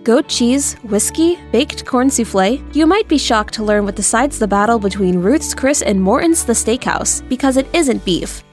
goat cheese, whiskey, baked corn soufflé? You might be shocked to learn what decides the battle between Ruth's Chris and Morton's The Steakhouse, because it isn't beef.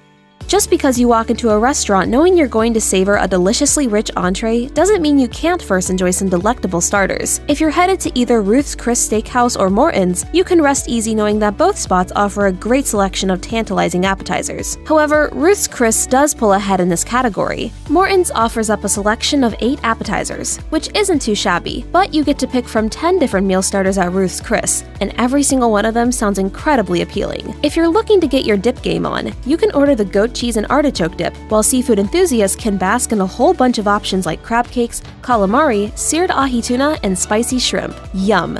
Just because you walk into a restaurant knowing you're going to savor a deliciously rich entree doesn't mean you can't first enjoy some delectable starters. If you're headed to either Ruth's Chris Steakhouse or Morton's, you can rest easy knowing that both spots offer a great selection of tantalizing appetizers. However, Ruth's Chris does pull ahead in this category. Morton's offers up a selection of 8 appetizers, which isn't too shabby, but you get to pick from 10 different meal starters at Ruth's Chris, and every single one of them sounds incredibly appealing. If you're looking to get your dip game on, you can order the goat cheese and artichoke dip, while seafood enthusiasts can bask in a whole bunch of options like crab cakes, calamari, seared ahi tuna, and spicy shrimp. Yum!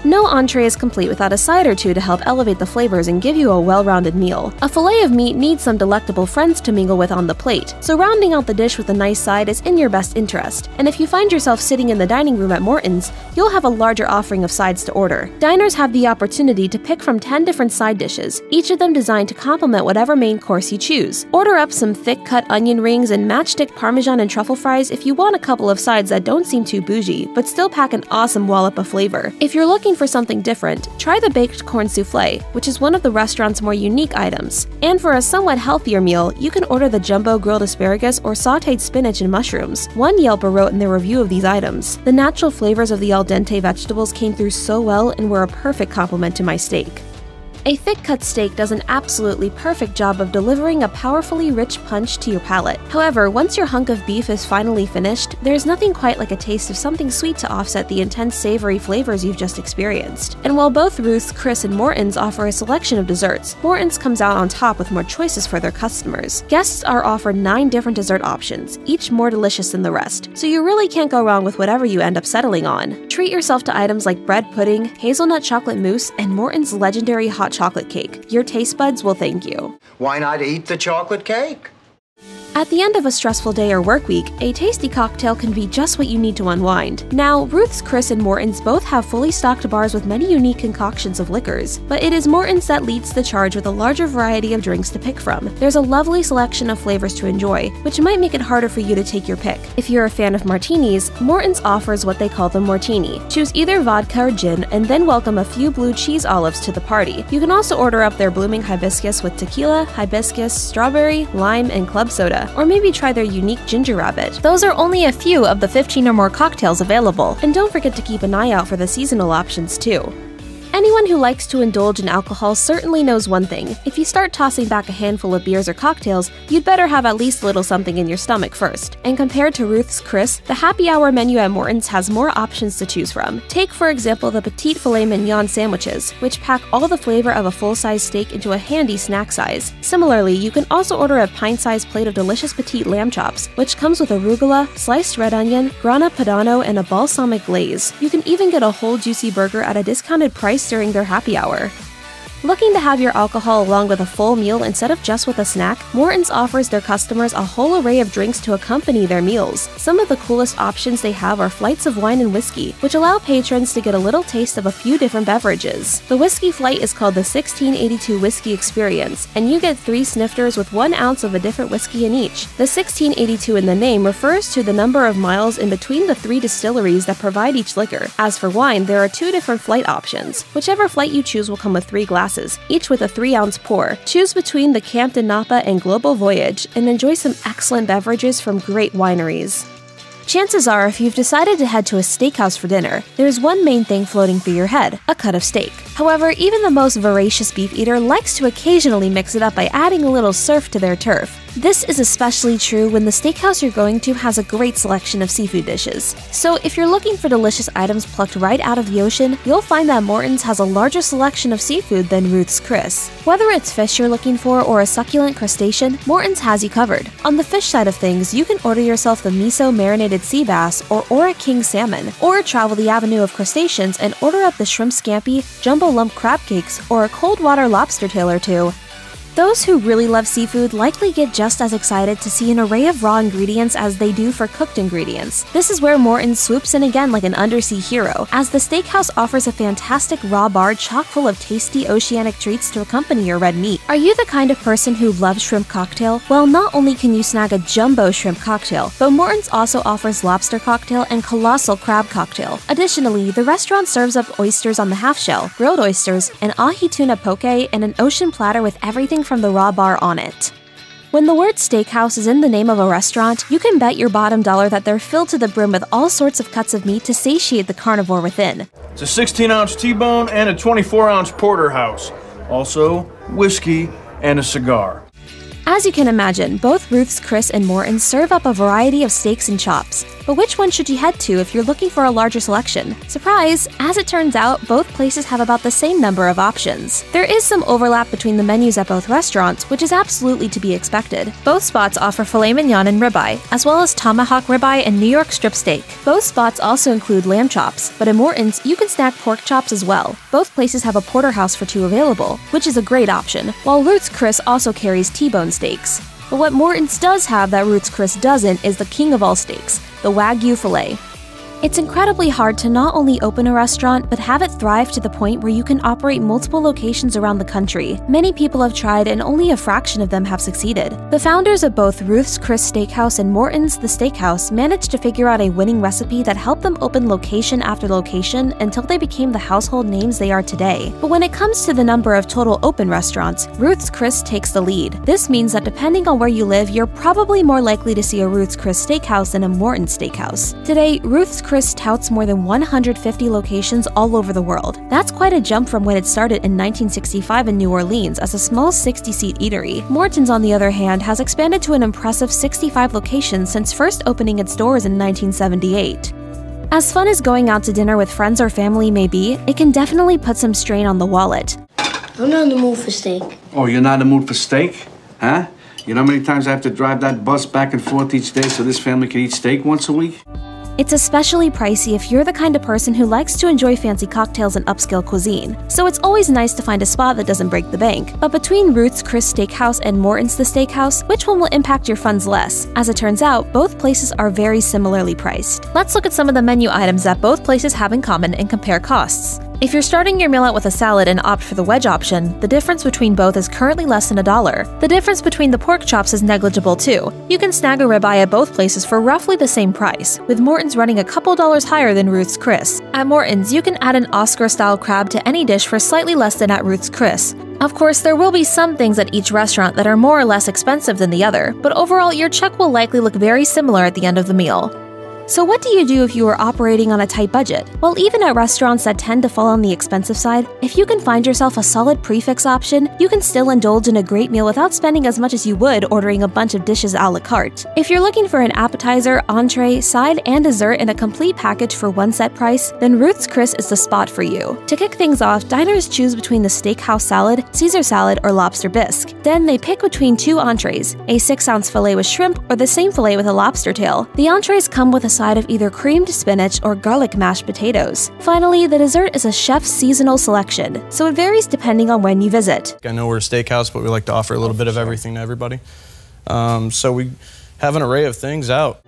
No entree is complete without a side or two to help elevate the flavors and give you a well-rounded meal. A fillet of meat needs some delectable friends to mingle with on the plate, so rounding out the dish with a nice side is in your best interest. And if you find yourself sitting in the dining room at Morton's, you'll have a larger offering of sides to order. Diners have the opportunity to pick from 10 different side dishes, each of them designed to complement whatever main course you choose. Order up some thick-cut onion rings and matchstick parmesan and truffle fries if you want a couple of sides that don't seem too bougie, but still pack an awesome wallop of flavor. If you're looking for something different, try the baked corn soufflé, which is one of the restaurant's more unique items. And for a somewhat healthier meal, you can order the jumbo grilled asparagus or sautéed spinach and mushrooms. One Yelper wrote in their review of these items, "The natural flavors of the al dente vegetables came through so well and were a perfect complement to my steak." A thick-cut steak does an absolutely perfect job of delivering a powerfully rich punch to your palate. However, once your hunk of beef is finally finished, there's nothing quite like a taste of something sweet to offset the intense savory flavors you've just experienced. And while both Ruth's Chris and Morton's offer a selection of desserts, Morton's comes out on top with more choices for their customers. Guests are offered 9 different dessert options, each more delicious than the rest, so you really can't go wrong with whatever you end up settling on. Treat yourself to items like bread pudding, hazelnut chocolate mousse, and Morton's legendary hot chocolate cake. Your taste buds will thank you. Why not eat the chocolate cake? At the end of a stressful day or work week, a tasty cocktail can be just what you need to unwind. Now, Ruth's Chris and Morton's both have fully stocked bars with many unique concoctions of liquors, but it is Morton's that leads the charge with a larger variety of drinks to pick from. There's a lovely selection of flavors to enjoy, which might make it harder for you to take your pick. If you're a fan of martinis, Morton's offers what they call the Mortini. Choose either vodka or gin, and then welcome a few blue cheese olives to the party. You can also order up their blooming hibiscus with tequila, hibiscus, strawberry, lime, and club soda. Or maybe try their unique ginger rabbit. Those are only a few of the 15 or more cocktails available, and don't forget to keep an eye out for the seasonal options too. Anyone who likes to indulge in alcohol certainly knows one thing. If you start tossing back a handful of beers or cocktails, you'd better have at least a little something in your stomach first. And compared to Ruth's Chris, the happy hour menu at Morton's has more options to choose from. Take, for example, the petite filet mignon sandwiches, which pack all the flavor of a full-size steak into a handy snack size. Similarly, you can also order a pint-sized plate of delicious petite lamb chops, which comes with arugula, sliced red onion, grana padano, and a balsamic glaze. You can even get a whole juicy burger at a discounted price during their happy hour. Looking to have your alcohol along with a full meal instead of just with a snack? Morton's offers their customers a whole array of drinks to accompany their meals. Some of the coolest options they have are flights of wine and whiskey, which allow patrons to get a little taste of a few different beverages. The whiskey flight is called the 1682 Whiskey Experience, and you get 3 snifters with 1 ounce of a different whiskey in each. The 1682 in the name refers to the number of miles in between the 3 distilleries that provide each liquor. As for wine, there are 2 different flight options. Whichever flight you choose will come with 3 glasses, each with a 3-ounce pour. Choose between the Campton Napa and Global Voyage and enjoy some excellent beverages from great wineries. Chances are, if you've decided to head to a steakhouse for dinner, there's one main thing floating through your head: a cut of steak. However, even the most voracious beef eater likes to occasionally mix it up by adding a little surf to their turf. This is especially true when the steakhouse you're going to has a great selection of seafood dishes. So if you're looking for delicious items plucked right out of the ocean, you'll find that Morton's has a larger selection of seafood than Ruth's Chris. Whether it's fish you're looking for or a succulent crustacean, Morton's has you covered. On the fish side of things, you can order yourself the miso marinated sea bass or Ora King salmon, or travel the avenue of crustaceans and order up the shrimp scampi, jumbo lump crab cakes, or a cold water lobster tail or two. Those who really love seafood likely get just as excited to see an array of raw ingredients as they do for cooked ingredients. This is where Morton swoops in again like an undersea hero, as the Steakhouse offers a fantastic raw bar chock full of tasty oceanic treats to accompany your red meat. Are you the kind of person who loves shrimp cocktail? Well, not only can you snag a jumbo shrimp cocktail, but Morton's also offers lobster cocktail and colossal crab cocktail. Additionally, the restaurant serves up oysters on the half shell, grilled oysters, an ahi tuna poke, and an ocean platter with everything from the raw bar on it. When the word steakhouse is in the name of a restaurant, you can bet your bottom dollar that they're filled to the brim with all sorts of cuts of meat to satiate the carnivore within. It's a 16-ounce T-bone and a 24-ounce porterhouse. Also, whiskey and a cigar. As you can imagine, both Ruth's Chris and Morton serve up a variety of steaks and chops. But which one should you head to if you're looking for a larger selection? Surprise! As it turns out, both places have about the same number of options. There is some overlap between the menus at both restaurants, which is absolutely to be expected. Both spots offer filet mignon and ribeye, as well as tomahawk ribeye and New York strip steak. Both spots also include lamb chops, but at Morton's, you can snack pork chops as well. Both places have a porterhouse for two available, which is a great option, while Ruth's Chris also carries T-bone steaks. But what Morton's does have that Ruth's Chris doesn't is the king of all steaks, the Wagyu filet. It's incredibly hard to not only open a restaurant, but have it thrive to the point where you can operate multiple locations around the country. Many people have tried and only a fraction of them have succeeded. The founders of both Ruth's Chris Steakhouse and Morton's The Steakhouse managed to figure out a winning recipe that helped them open location after location until they became the household names they are today. But when it comes to the number of total open restaurants, Ruth's Chris takes the lead. This means that depending on where you live, you're probably more likely to see a Ruth's Chris Steakhouse than a Morton's Steakhouse. Today, Ruth's Chris touts more than 150 locations all over the world. That's quite a jump from when it started in 1965 in New Orleans as a small 60-seat eatery. Morton's, on the other hand, has expanded to an impressive 65 locations since first opening its doors in 1978. As fun as going out to dinner with friends or family may be, it can definitely put some strain on the wallet. I'm not in the mood for steak. Oh, you're not in the mood for steak? Huh? You know how many times I have to drive that bus back and forth each day so this family can eat steak once a week? It's especially pricey if you're the kind of person who likes to enjoy fancy cocktails and upscale cuisine, so it's always nice to find a spot that doesn't break the bank. But between Ruth's Chris Steakhouse and Morton's The Steakhouse, which one will impact your funds less? As it turns out, both places are very similarly priced. Let's look at some of the menu items that both places have in common and compare costs. If you're starting your meal out with a salad and opt for the wedge option, the difference between both is currently less than $1. The difference between the pork chops is negligible too. You can snag a ribeye at both places for roughly the same price, with Morton's running a couple dollars higher than Ruth's Chris. At Morton's, you can add an Oscar-style crab to any dish for slightly less than at Ruth's Chris. Of course, there will be some things at each restaurant that are more or less expensive than the other, but overall your check will likely look very similar at the end of the meal. So what do you do if you are operating on a tight budget? Well, even at restaurants that tend to fall on the expensive side, if you can find yourself a solid prix-fixe option, you can still indulge in a great meal without spending as much as you would ordering a bunch of dishes a la carte. If you're looking for an appetizer, entree, side, and dessert in a complete package for one set price, then Ruth's Chris is the spot for you. To kick things off, diners choose between the steakhouse salad, Caesar salad, or lobster bisque. Then they pick between two entrees, a 6-ounce filet with shrimp or the same filet with a lobster tail. The entrees come with a side of either creamed spinach or garlic mashed potatoes. Finally, the dessert is a chef's seasonal selection, so it varies depending on when you visit. I know we're a steakhouse, but we like to offer a little bit of everything to everybody. So we have an array of things out.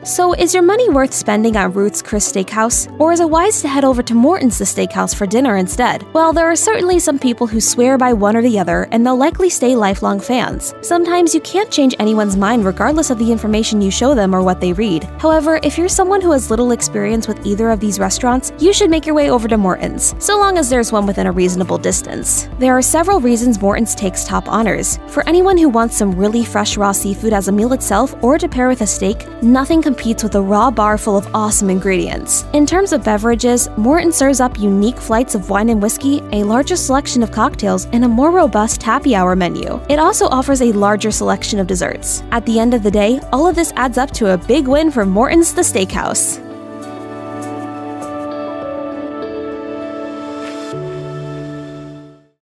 So is your money worth spending at Ruth's Chris Steakhouse? Or is it wise to head over to Morton's The Steakhouse for dinner instead? Well, there are certainly some people who swear by one or the other, and they'll likely stay lifelong fans. Sometimes you can't change anyone's mind regardless of the information you show them or what they read. However, if you're someone who has little experience with either of these restaurants, you should make your way over to Morton's, so long as there's one within a reasonable distance. There are several reasons Morton's takes top honors. For anyone who wants some really fresh raw seafood as a meal itself or to pair with a steak, nothing competes with a raw bar full of awesome ingredients. In terms of beverages, Morton serves up unique flights of wine and whiskey, a larger selection of cocktails, and a more robust happy hour menu. It also offers a larger selection of desserts. At the end of the day, all of this adds up to a big win for Morton's The Steakhouse.